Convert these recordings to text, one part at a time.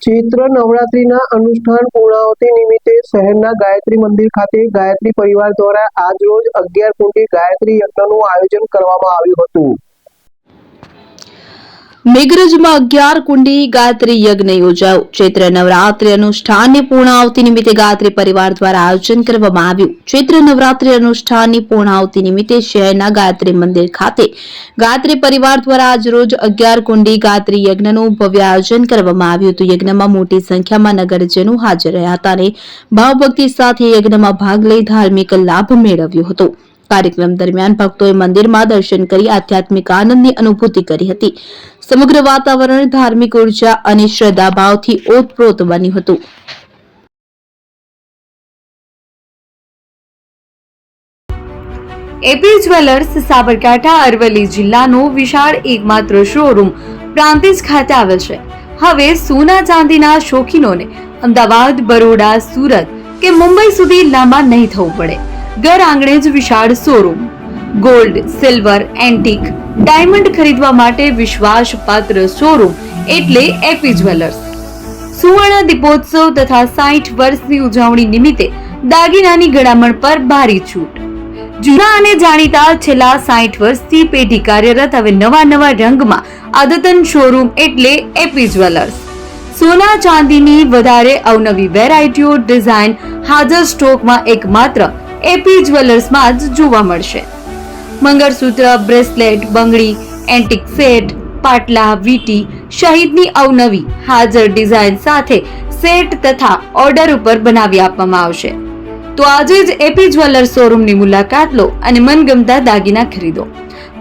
ચૈત્ર નવરાત્રીના અનુષ્ઠાન પૂર્ણાહુતિ નિમિત્તે શહેરના ગાયત્રી મંદિર ખાતે ગાયત્રી પરિવાર દ્વારા આજરોજ 11 કુંડી ગાયત્રી યજ્ઞનું આયોજન કરવામાં આવ્યું હતું। મેઘરજમાં 11 કુંડી ગાયત્રી યજ્ઞ યોજાયો। ચૈત્ર નવરાત્રી અનુષ્ઠાનની પૂર્ણાહુતિ નિમિત્તે ગાયત્રી પરિવાર દ્વારા આયોજન કરવામાં આવ્યું। ચૈત્ર નવરાત્રી અનુષ્ઠાનની પૂર્ણાહુતિ નિમિત્તે શહેરના ગાયત્રી મંદિર ખાતે ગાયત્રી પરિવાર દ્વારા આજરોજ 11 કુંડી ગાયત્રી યજ્ઞનું ભવ્ય આયોજન કરવામાં આવ્યું હતું। યજ્ઞમાં મોટી સંખ્યામાં નગરજનો હાજર રહ્યા હતા અને ભાવભક્તિ સાથે યજ્ઞમાં ભાગ લઈ ધાર્મિક લાભ મેળવ્યો હતો। કાર્યક્રમ દરમિયાન ભક્તોએ મંદિરમાં દર્શન કરી આધ્યાત્મિક આનંદની અનુભૂતિ કરી હતી। સમગ્ર વાતાવરણ ધાર્મિક ઉર્જા અને શ્રદ્ધાભાવથી ઓતપ્રોત બન્યું હતું। એપી જ્વેલર્સ સાબરકાંઠા અરવલ્લી જિલ્લાનો વિશાળ એકમાત્ર શોરૂમ પ્રાંતિજ ખાતે આવેલ છે। હવે સોના ચાંદીના શોખીનોને અમદાવાદ, બરોડા, સુરત કે મુંબઈ સુધી લાંબા નહીં થવું પડે। ઘર આંગણે જ વિશાળ showroom. Gold, silver, antique, diamond ખરીદવા માટે વિશ્વાસપાત્ર શોરૂમ એટલે એપી જ્વેલર્સ। સુવર્ણ દીપોત્સવ તથા 60 વર્ષની ઉજવણી નિમિત્તે દાગીનાની ગળામણ પર ભારી છૂટ। જૂના અને જાણીતા છેલ્લા 60 વર્ષથી પેઢી કાર્યરત હવે નવા રંગમાં અદ્યતન શોરૂમ એટલે એપી જ્વેલર્સ। સોના ચાંદીની વધારે અવનવી વેરાયટીઓ, ડિઝાઇન હાજર સ્ટોકમાં એકમાત્ર એપી જ્વેલર્સમાં જ જોવા મળશે। મંગળસૂત્ર, બ્રેસલેટ, બંગડી, એન્ટિક સેટ, પાટલા, વીટી સહિતની અવનવી હાજર ડિઝાઇન સાથે સેટ તથા ઓર્ડર ઉપર બનાવી આપવામાં આવશે। તો આજે જ એપી જ્વેલર્સ શોરૂમની મુલાકાત લો અને મનગમતા દાગીના ખરીદો।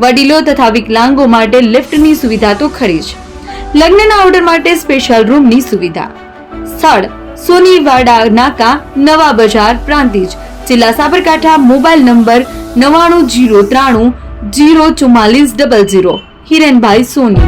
વડીલો તથા વિકલાંગો માટે લિફ્ટની સુવિધા તો ખરી જ, લગ્નના ઓર્ડર માટે સ્પેશિયલ રૂમની સુવિધા। સ્થળ સોનીવાડા નાકા, નવા બજાર, પ્રાંતિજ, જિલ્લા સાબરકાંઠા। Mobile number 9903 04400। હિરેનભાઈ સોની।